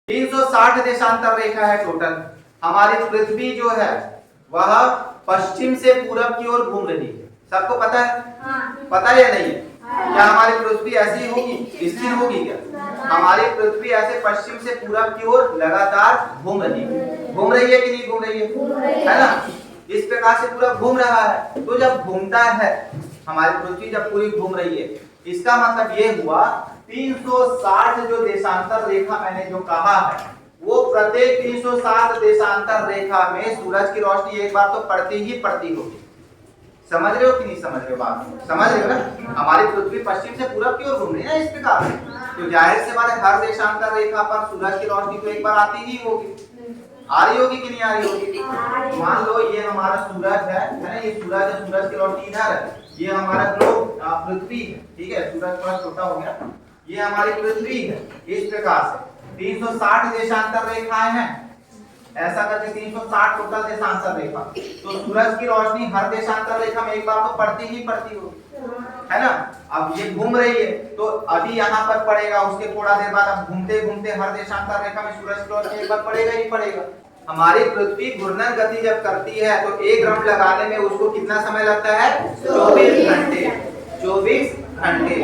360 देशांतर रेखा है टोटल। हमारी पृथ्वी जो है वह पश्चिम से पूरब की ओर घूम रही है। सबको पता है? पता है या नहीं है? क्या हमारी पृथ्वी ऐसी होगी, स्थिर होगी क्या? हमारी पृथ्वी ऐसे पश्चिम से पूरब की ओर लगातार घूम रही है। घूम रही है कि नहीं घूम रही है ना? इस प्रकार से पूरा घूम रहा है। तो जब घूमता है हमारी पृथ्वी, जब पूरी घूम रही है, इसका मतलब ये हुआ 360 जो देशांतर रेखा मैंने जो कहा है, वो प्रत्येक 360 देशांतर रेखा में सूरज की रोशनी एक बार तो पड़ती ही पड़ती होगी। समझ रहे हो कि नहीं समझ रहे हो बात? समझ रहे हो ना? हमारी पृथ्वी पश्चिम से पूरब की ओर घूम रही है ना इस प्रकार से, तो जाहिर सी बात है हर देशांतर रेखा पर सूरज की रोशनी तो एक बार आती ही होगी। आ रही होगी कि नहीं आ रही होगी? मान लो ये हमारा सूरज है ना, ये सूरज है, सूरज की रोशनी इधर है, ये हमारा ग्लोब पृथ्वी है, ठीक है, सूरज थोड़ा छोटा हो गया, ये हमारी पृथ्वी है। इस प्रकार से 360 देशांतर रेखाएं हैं, ऐसा करके 360 टोटल देशांतर रेखा। तो सूरज की रोशनी हर देशांतर रेखा में एक बार तो पड़ती ही पड़ती होगी, है ना? अब ये घूम रही है तो अभी यहाँ पर पड़ेगा, उसके थोड़ा देर बाद अब घूमते घूमते हर देशांतर रेखा में सूरज की रोशनी एक बार पड़ेगा ही पड़ेगा। हमारी पृथ्वी घूर्णन गति जब करती है तो एक राउंड लगाने में उसको कितना समय लगता है? 24 घंटे। 24 घंटे।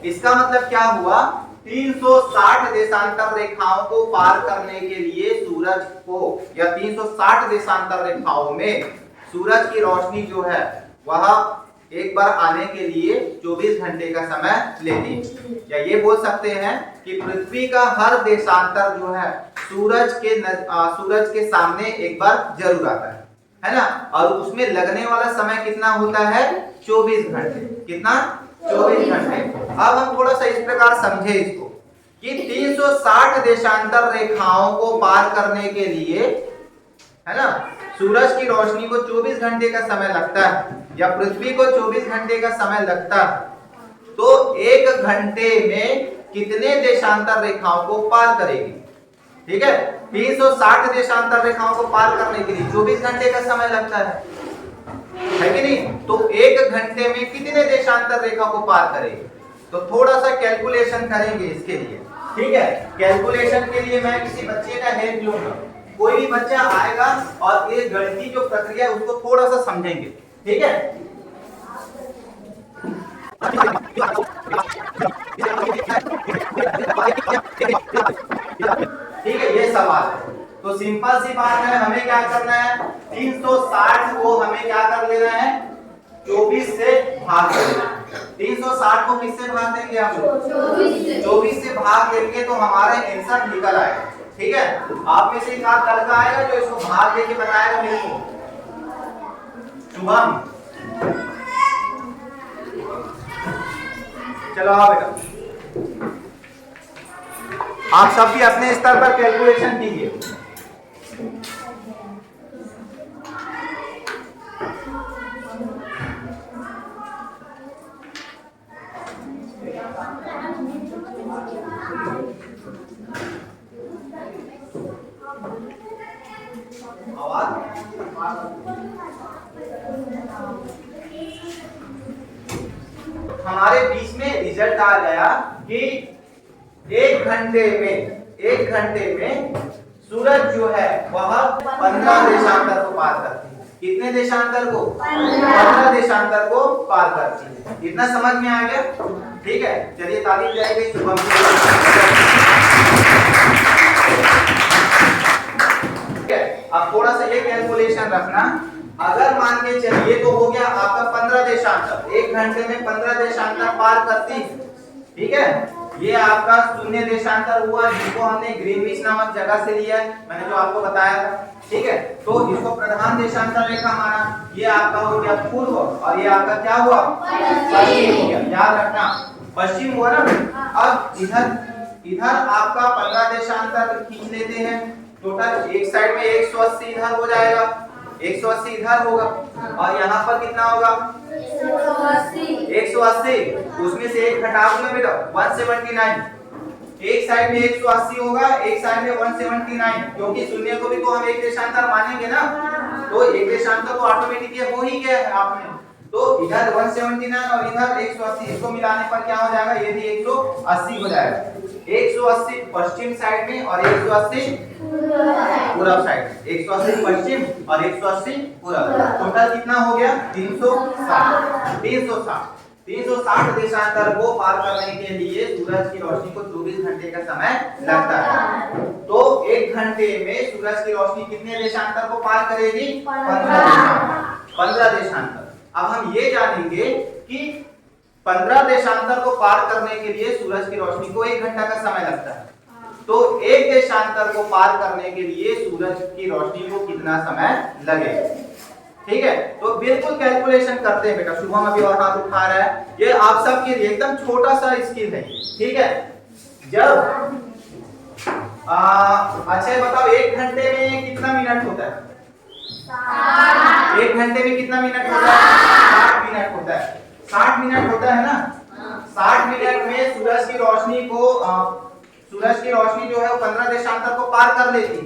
इसका मतलब क्या हुआ? 360 देशांतर रेखाओं को पार करने के लिए सूरज को, या 360 देशांतर रेखाओं में सूरज की रोशनी जो है वह एक बार आने के लिए 24 घंटे का समय लेती है। या ये बोल सकते हैं कि पृथ्वी का हर देशांतर जो है सूरज के सामने एक बार जरूर आता है ना? और उसमें लगने वाला समय कितना होता है? 24 घंटे। कितना? 24 घंटे। अब हम थोड़ा सा इस प्रकार समझे इसको कि 360 देशांतर रेखाओं को पार करने के लिए, है ना, सूरज की रोशनी को 24 घंटे का समय लगता है, या पृथ्वी को 24 घंटे का समय लगता है, तो एक घंटे में कितने देशांतर रेखाओं को पार करेगी? ठीक है, 360 देशांतर रेखाओं को पार करने के लिए 24 घंटे का समय लगता है कि नहीं? तो एक घंटे में कितने देशांतर रेखा को पार करेगी? तो थोड़ा सा कैलकुलेशन करेंगे इसके लिए, ठीक है? कैलकुलेशन के लिए मैं किसी बच्चे का हेल्प लूंगा। कोई भी बच्चा आएगा और ये गणितीय जो प्रक्रिया है उसको थोड़ा सा समझेंगे, ठीक है? ठीक है, ये सवाल है। तो सिंपल सी बात है, हमें क्या करना है? 360 को हमें क्या कर लेना है? 24 से भाग देना है। 360 को किससे भाग देंगे हम लोग? 24 से भाग देंगे तो हमारा आंसर निकल आएगा, ठीक है? आप में से एक आध लड़का आएगा जो इसको भाग देके बताएगा मेरे को। शुभम, चलो आओ बेटा, आप सब भी अपने स्तर पर कैलकुलेशन कीजिए। हमारे बीच में रिजल्ट आ गया कि एक घंटे में सूरज जो है वह 15 देशांतर को पार करती है। कितने देशांतर को? 15 देशांतर को पार करती है। इतना समझ में आ गया? ठीक है, चलिए ताली बजाइए शुभम की। ठीक है, अब थोड़ा सा ये कैलकुलेशन रखना, अगर मान के चलिए तो हो गया आपका 15 देशांतर, एक घंटे में 15 देशांतर पार करती है, ठीक है? ये आपका शून्य देशांतर हुआ जिसको हमने ग्रीनविच नामक जगह से लिया है, मैंने जो आपको बताया था, ठीक है? तो इसको प्रधान देशांतर रेखा माना। ये आपका हो गया पूर्व और ये आपका क्या हुआ? पश्चिम हो गया। याद रखना पश्चिम हुआ ना। अब इधर आपका 15 देशांतर खींच लेते हैं, टोटल एक साइड में 180 इधर हो जाएगा, 180 इधर होगा, और यहाँ पर कितना होगा? 180। उसमें से एक घटा दूंगा बेटा, 179। एक साइड में 180 होगा, एक साइड में 179, क्योंकि शून्य को भी तो हम एक देशांतर मानेंगे ना, तो एक देशांतर तो ऑटोमेटिक हो ही गया है आपने। तो इधर 179 और इधर 180, इसको मिलाने पर क्या हो जाएगा? ये भी 180 हो जाएगा। 180 पश्चिम साइड में और 180 पूरब साइड में। 180 पश्चिम और 180 पूरब। टोटल कितना हो गया? 360 देशांतर को पार करने के लिए सूरज की रोशनी को 24 घंटे का समय लगता है। तो 1 घंटे में सूरज की रोशनी कितने देशांतर को पार करेगी? 15 देशांतर। अब हम ये जानेंगे कि 15 देशांतर को पार करने के लिए सूरज की रोशनी को 1 घंटा का समय लगता है। तो 1 देशांतर को पार करने के लिए सूरज की रोशनी को कितना समय लगेगा? ठीक है, तो बिल्कुल कैलकुलेशन करते हैं बेटा। शुभम अभी और हाथ उठा रहा है। ये आप सबके लिए एकदम छोटा सा स्किल है। ठीक है, जब अच्छा बताओ 1 घंटे में कितना मिनट होता है? 1 घंटे में कितना मिनट होता है? 60 मिनट होता है। 60 मिनट होता है ना। 60 मिनट में सूरज की रोशनी जो है वो 15 देशांतर को पार कर लेती है।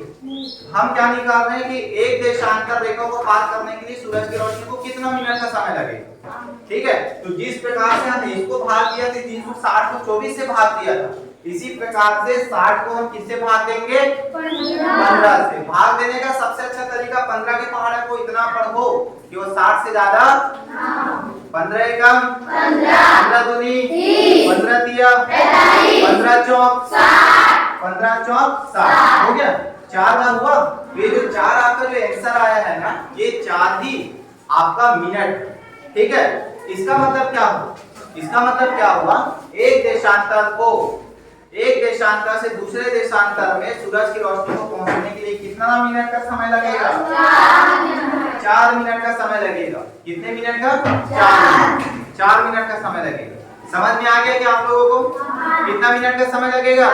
हम क्या निकाल रहे हैं कि 1 देशांतर रेखा को पार करने के लिए सूरज की रोशनी को कितना मिनट का समय लगेगा। ठीक है, तो जिस प्रकार से हमने इसको भाग दिया था 360 को 24 से भाग दिया था, इसी प्रकार से 60 को हम किससे भाग देंगे? 15 से। भाग देने का सबसे अच्छा तरीका 15 के पहाड़े को इतना पढ़ो कि वो 60 से ज्यादा 15 एकम 15 दूनी 15 तिया 15 चौक 60 हो गया। 4 बार हुआ। ये जो 4 आपका जो आंसर आया है ना, ये 4 ही आपका मिनट। ठीक है, इसका मतलब क्या हुआ? इसका मतलब क्या हुआ? एक देशांतर से दूसरे देशांतर में सूरज की रोशनी को पहुंचने के लिए कितना मिनट का समय लगेगा? 4 मिनट का समय लगेगा। कितने मिनट का? 4 मिनट का समय लगेगा। समझ में आ गया कि आप लोगों को कितना मिनट का समय लगेगा?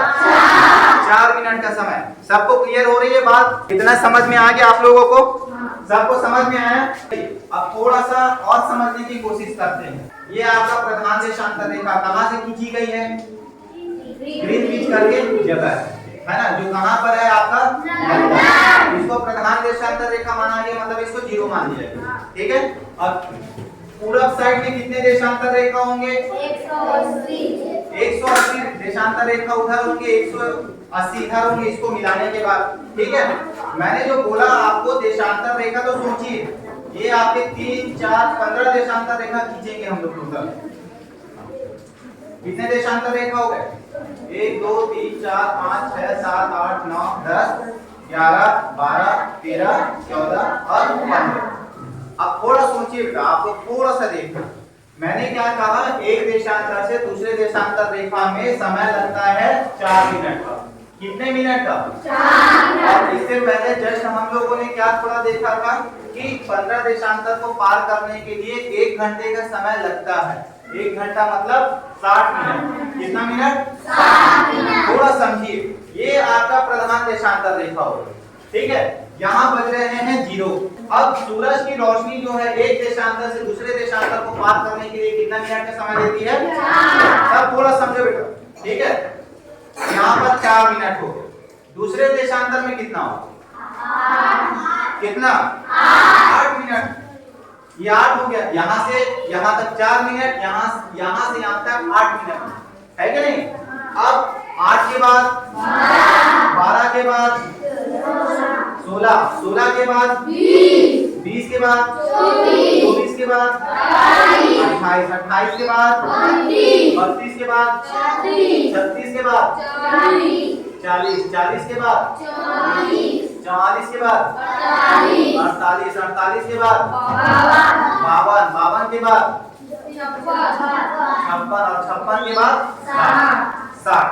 4 मिनट का समय। सबको क्लियर हो रही है बात? कितना समझ में आ गया आप लोगों को? सबको समझ में आया? अब थोड़ा सा और समझने की कोशिश करते हैं। ये आपका प्रधान देशांतर रेखा कहाँ से खींची गई है? ग्रीनविच करके जगह है ना, जो कहाँ पर है आपका? इसको प्रधान देशांतर रेखा माना गया, मतलब इसको 0 मान लिया गया। ठीक है, अब पूरब साइड में कितने देशांतर रेखा होंगे? 180 देशांतर रेखा उधर होंगे, 180 इधर होंगे, इसको मिलाने के बाद। ठीक है, मैंने जो बोला आपको देशांतर रेखा, तो सोचिए ये आपके 3, 4, 15 देशांतर रेखा खींचेंगे हम लोग टोटल। कितने देशांतर रेखा हो गए? 1 2 3 4 5 6 7 8 9 10 11 12 13 14 और 15। अब थोड़ा सोचिए बेटा, आपको थोड़ा सा देखना। मैंने क्या कहा? एक देशांतर से दूसरे देशांतर रेखा में समय लगता है 4 मिनट का। कितने मिनट का? 4 मिनट। और इससे पहले जस्ट हम लोगों ने क्या थोड़ा देखा था कि 15 देशांतर को पार करने के लिए 1 घंटे का समय लगता है। 1 घंटा मतलब 60 मिनट। कितना मिनट? 60 मिनट। थोड़ा समझिए, ये आपका प्रधान देशांतर रेखा होगा। ठीक है, यहाँ बज रहे हैं 0। अब सूरज की रोशनी जो है एक देशांतर से दूसरे देशांतर को पार करने के लिए कितना मिनट का समय लेती है? 4। सब थोड़ा समझो बेटा। ठीक है, यहाँ पर 4 मिनट हो गए। दूसरे देशांतर में कितना हो? 8। कितना? 8 मिनट। ये 8 हो गया। यहाँ से यहाँ तक 4 मिनट, यहाँ से यहाँ तक 8 मिनट है कि नहीं? अब 8 के बाद 12 के बाद 16 के बाद 20 के बाद 24 के बाद 28 के बाद 32 के बाद 36 के बाद 40 के बाद 44 के बाद 48 के बाद 52 के बाद 56 और 56 के बाद 60।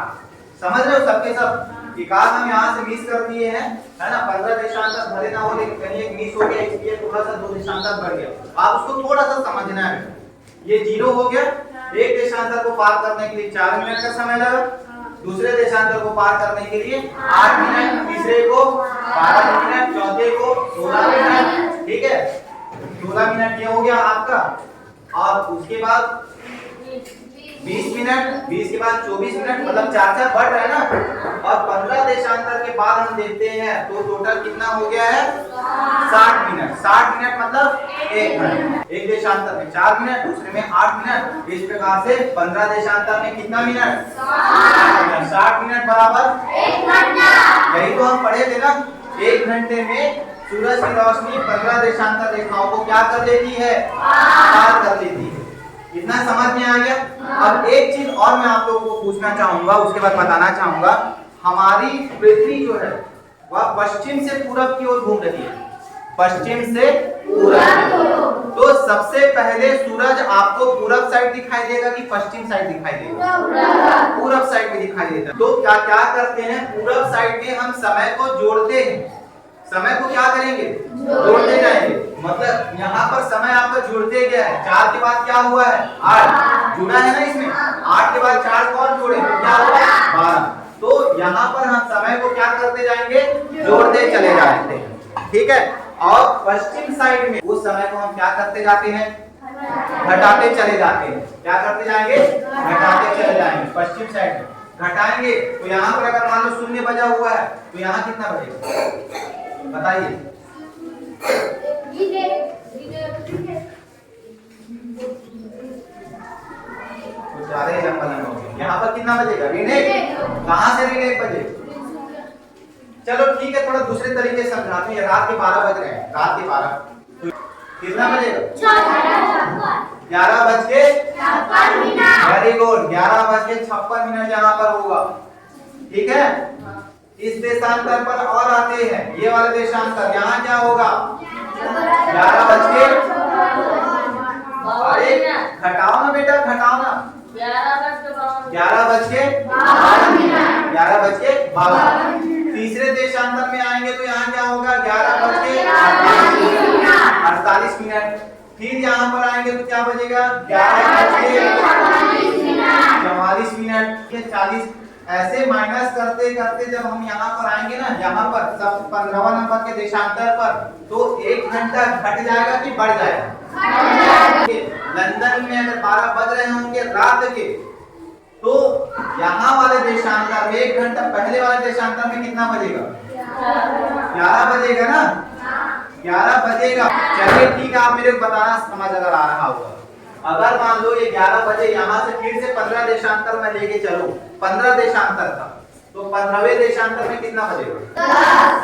समझ रहे हो सबके सब? एकाध हम यहाँ से मिस कर दिए हैं, है ना। 15 देशांतर भले ना हो, लेकिन कहीं एक मिस हो गया, इसलिए थोड़ा सा 2 देशांतर बढ़ गया। आप उसको थोड़ा सा समझना है। ये 0 हो गया। एक देशांतर को पार करने के लिए 4 मिनट का समय लगा, दूसरे देशांतर को पार करने के लिए 8 मिनट, तीसरे को 12 मिनट, चौथे को 16 मिनट। ठीक है, 16 मिनट ये हो गया आपका। और उसके बाद 20 मिनट, 20 के बाद 24 मिनट, मतलब 4 बढ़ रहा है ना। और 15 देशांतर के बाद हम देखते हैं तो टोटल कितना हो गया है 60 मिनट। 60 मिनट मतलब 1 घंटा। एक देशांतर में 4 मिनट, दूसरे में 8 मिनट, इस प्रकार से 15 देशांतर में कितना मिनट 60 मिनट बराबर 1 घंटा। यही तो हम पढ़े थे ना, 1 घंटे में सूरज की रोशनी 15 देशांतर रेखाओं को क्या कर लेती है, पार कर लेती है। इतना समझ में आ गया। अब एक चीज और मैं आप लोगों को पूछना चाहूंगा, उसके बाद बताना चाहूंगा। हमारी पृथ्वी जो है वह पश्चिम से पूरब की ओर घूम रही है, पश्चिम से पूरब। तो सबसे पहले सूरज आपको पूरब साइड दिखाई देगा कि पश्चिम साइड दिखाई देगा, पूरब साइड में दिखाई देगा। तो क्या क्या करते हैं, पूरब साइड में हम समय को जोड़ते हैं, समय को क्या करेंगे जोड़ते जाएंगे। मतलब यहाँ पर समय आपका जुड़ते गया है, 4 के बाद क्या हुआ है 8 जुड़ा है ना इसमें, 8 के बाद 4 को और जोड़े तो क्या हुआ 12। तो यहाँ पर हम समय को क्या करते जाएंगे, जोड़ते चले जाते हैं, ठीक है। और पश्चिम साइड में उस समय को हम क्या करते जाते हैं, घटाते चले जाते हैं। क्या करते जाएंगे, घटाते चले जाएंगे। पश्चिम साइड में घटाएंगे तो यहाँ पर अगर मान लो 0 बजा हुआ है तो यहाँ कितना बजेगा बताइए। तो ज्यादा ही लंबा लंबा हो गया। यहाँ पर कितना बजेगा, ऋण 1। कहाँ से ऋण 1 बजे, चलो ठीक है, थोड़ा दूसरे तरीके से समझाते हैं। रात के 12 बज रहे हैं, रात के 12 तो कितना बजेगा 11:56। वेरी गुड, 11:56 यहाँ पर होगा, ठीक है। इस देशांतर पर और आते हैं, ये वाले देशांतर, यहाँ क्या होगा 11 बज के, अरे घटाओ ना बेटा, घटाओ ना, 11 बज के 12। तीसरे देशांतर में आएंगे तो यहाँ क्या होगा 11 बज के 48 मिनट। फिर यहाँ पर आएंगे तो क्या बजेगा 11 बज के 44 मिनट। ये 40 ऐसे माइनस करते करते जब हम यहाँ पर आएंगे ना, यहाँ पर सब 15वां नंबर के देशांतर पर, तो 1 घंटा घट जाएगा कि बढ़ जाएगा। लंदन में अगर 12 बज रहे होंगे रात के, तो यहाँ वाले देशांतर में 1 घंटा पहले वाले देशांतर में कितना बजेगा 11 बजेगा ना, 11 बजेगा। चलिए ठीक है, आप मेरे को बताना समझ अगर आ रहा होगा। अगर मान लो ये 11 बजे, यहाँ से फिर से 15 देशांतर में लेके चलो, 15 देशांतर था, तो 15वें देशांतर में कितना बजेगा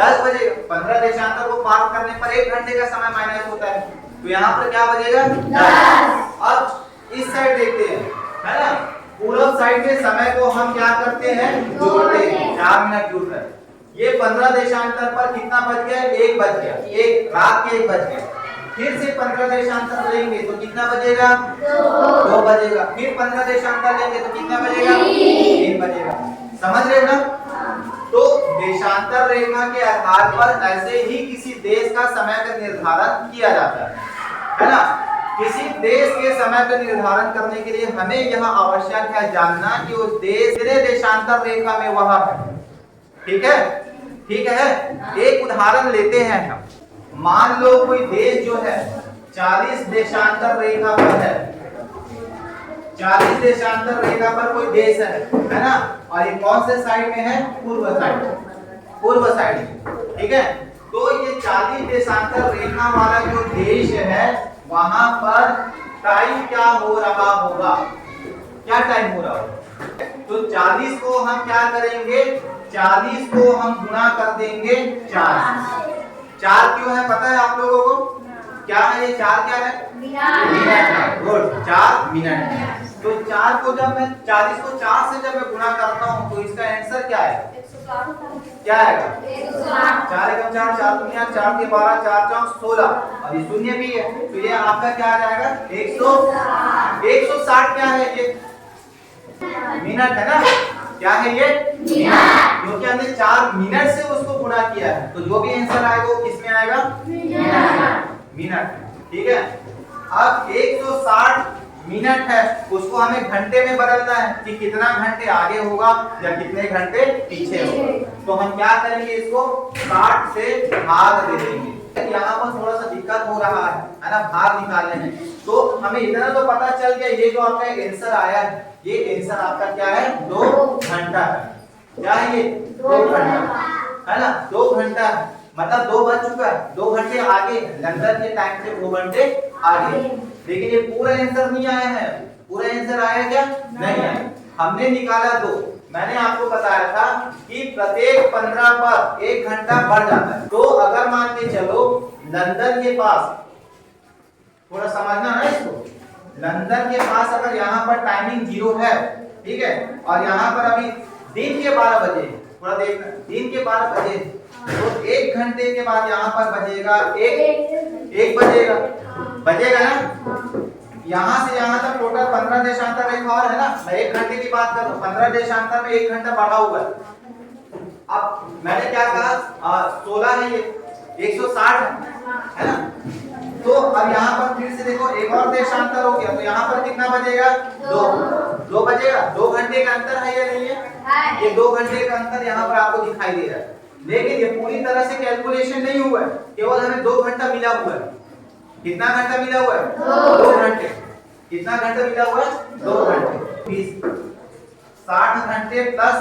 10 बजेगा। 15 देशांतर को पार करने पर 1 घंटे का समय माइनस होता है, तो यहाँ पर क्या बजेगा 10। अब इस साइड देखते हैं, है ना, पूरब साइड के समय को हम क्या करते हैं जोड़ते हैं, 4 मिनट जुड़ रहे हैं। ये 15 देशांतर पर कितना बज गया 1 बज गया, एक रात के 1 बज गया। फिर से 15 देशांतर लेंगे तो कितना बजेगा 2 बजेगा। फिर 15 देशांतर लेंगे तो कितना बजेगा 3 बजेगा। समझ रहे हो ना। तो देशांतर रेखा के आधार पर ऐसे ही किसी देश का समय का निर्धारण किया जाता है ना। किसी देश के समय का निर्धारण करने के लिए हमें यह आवश्यक है जानना कि उस देश कितने देशांतर रेखा में वह है। ठीक है, ठीक है। एक उदाहरण लेते हैं हम। मान लो कोई देश जो है 40 देशांतर रेखा पर है, 40 देशांतर रेखा पर कोई देश है ना, और ये कौन से साइड में है, पूर्व साइड, पूर्व साइड में। ठीक है, तो ये 40 देशांतर रेखा वाला जो देश है वहां पर टाइम क्या हो रहा होगा, क्या टाइम हो रहा होगा। तो 40 को हम क्या करेंगे, 40 को हम गुणा कर देंगे 4। 4 क्यों है पता है आप लोगों को, क्या है ये 4 क्या है, मिनट। Good, 4 minute. तो 4 को जब मैं 40 को 4 से जब मैं गुणा करता हूँ तो इसका आंसर क्या है, क्या आएगा 4 एकम 4, 4 दूनी 8, 4 के 12, 4 चौक 16, और ये शून्य भी है, तो ये आपका क्या आ जाएगा 160। क्या है ये, मिनट है ना, क्या है ये मिनट, क्योंकि हमने 4 मिनट से उसको गुणा किया है, तो जो भी आंसर आएगा वो किसमें आएगा, मिनट। ठीक है, अब 160 मिनट है, उसको हमें घंटे में बदलना है कि कितना घंटे आगे होगा या कितने घंटे पीछे होगा। तो हम क्या करेंगे, इसको 60 से भाग दे देंगे। यहाँ पर थोड़ा सा दिक्कत हो रहा है ना, भाग निकालने में। तो हमें इतना तो पता चल गया, ये जो आपका आंसर आया है, ये आंसर आपका क्या है 2 घंटा है। क्या है ये 2 घंटा है ना, 2 घंटा मतलब 2 बज चुका है, 2 घंटे आगे लंदन के टाइम से 2 घंटे आगे। लेकिन ये पूरा आंसर नहीं आया है, पूरा आंसर आया क्या नहीं आया, हमने निकाला 2। मैंने आपको बताया था कि प्रत्येक 15 पर 1 घंटा बढ़ जाता है। तो अगर मान के चलो लंदन के पास, थोड़ा समझना है इसको, लंदन के पास अगर यहाँ पर टाइमिंग 0 है, ठीक है, और यहाँ पर अभी दिन के 12 बजे, थोड़ा देखना, दिन के 12 बजे, तो 1 घंटे के बाद यहाँ पर बजेगा 1 बजेगा ना। यहाँ से यहाँ तक टोटल 15 देशांतर रेखा और है ना, मैं 1 घंटे की बात कर रहा हूँ, 15 देशांतर में 1 घंटा बढ़ा हुआ है। अब मैंने क्या कहा 16 है, ये 160 है ना। तो अब यहाँ पर फिर से देखो एक और देशांतर हो गया, तो यहाँ पर कितना बजेगा 2 बजेगा। 2 घंटे का अंतर है या नहीं है, ये 2 घंटे का अंतर यहाँ पर आपको दिखाई दे रहा है। लेकिन ये पूरी तरह से कैलकुलेशन नहीं हुआ है, केवल हमें 2 घंटा मिला हुआ है। कितना घंटा मिला हुआ है 2 घंटे। कितना घंटा मिला हुआ है 2 घंटे। 60 घंटे प्लस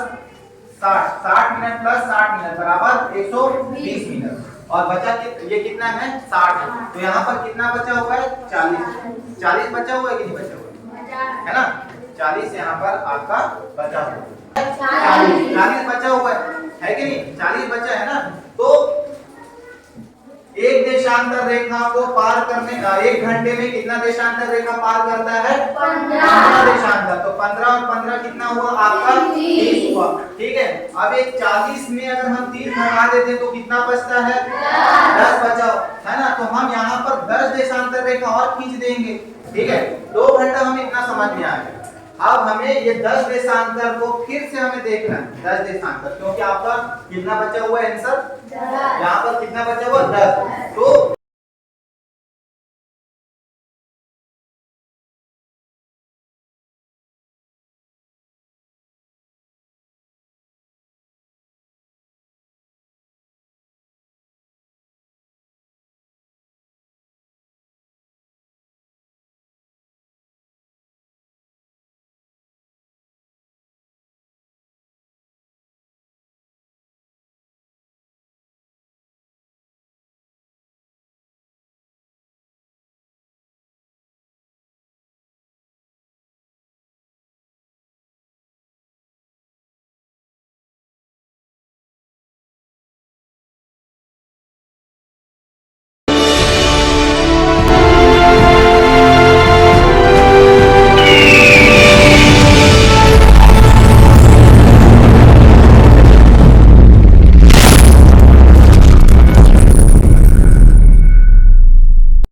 60 मिनट प्लस 60 मिनट बराबर 120 मिनट। और बचा ये कितना है 60, तो यहाँ पर कितना बचा हुआ है 40 बचा हुआ है कि नहीं बचा हुआ है ना, 40 यहाँ पर आपका बचा हुआ है, 40 बचा हुआ है कि नहीं, 40 बचा है ना। तो एक देशांतर रेखा को पार करने का 1 घंटे में कितना देशांतर रेखा पार करता है 15 देशांतर। तो 15 और 15 कितना हुआ आपका 30 हुआ, ठीक है। अब एक 40 में अगर हम 30 घटा देते तो कितना बचता है 10 बचा है ना। तो हम यहाँ पर 10 देशांतर रेखा और खींच देंगे, ठीक है। 2 घंटा हमें इतना समझ में आ गया। अब हमें ये 10 देशांतर को फिर से हमें देखना है, 10 देशांतर, क्योंकि आपका कितना बचा हुआ है आंसर, यहाँ पर कितना बचा हुआ 10। तो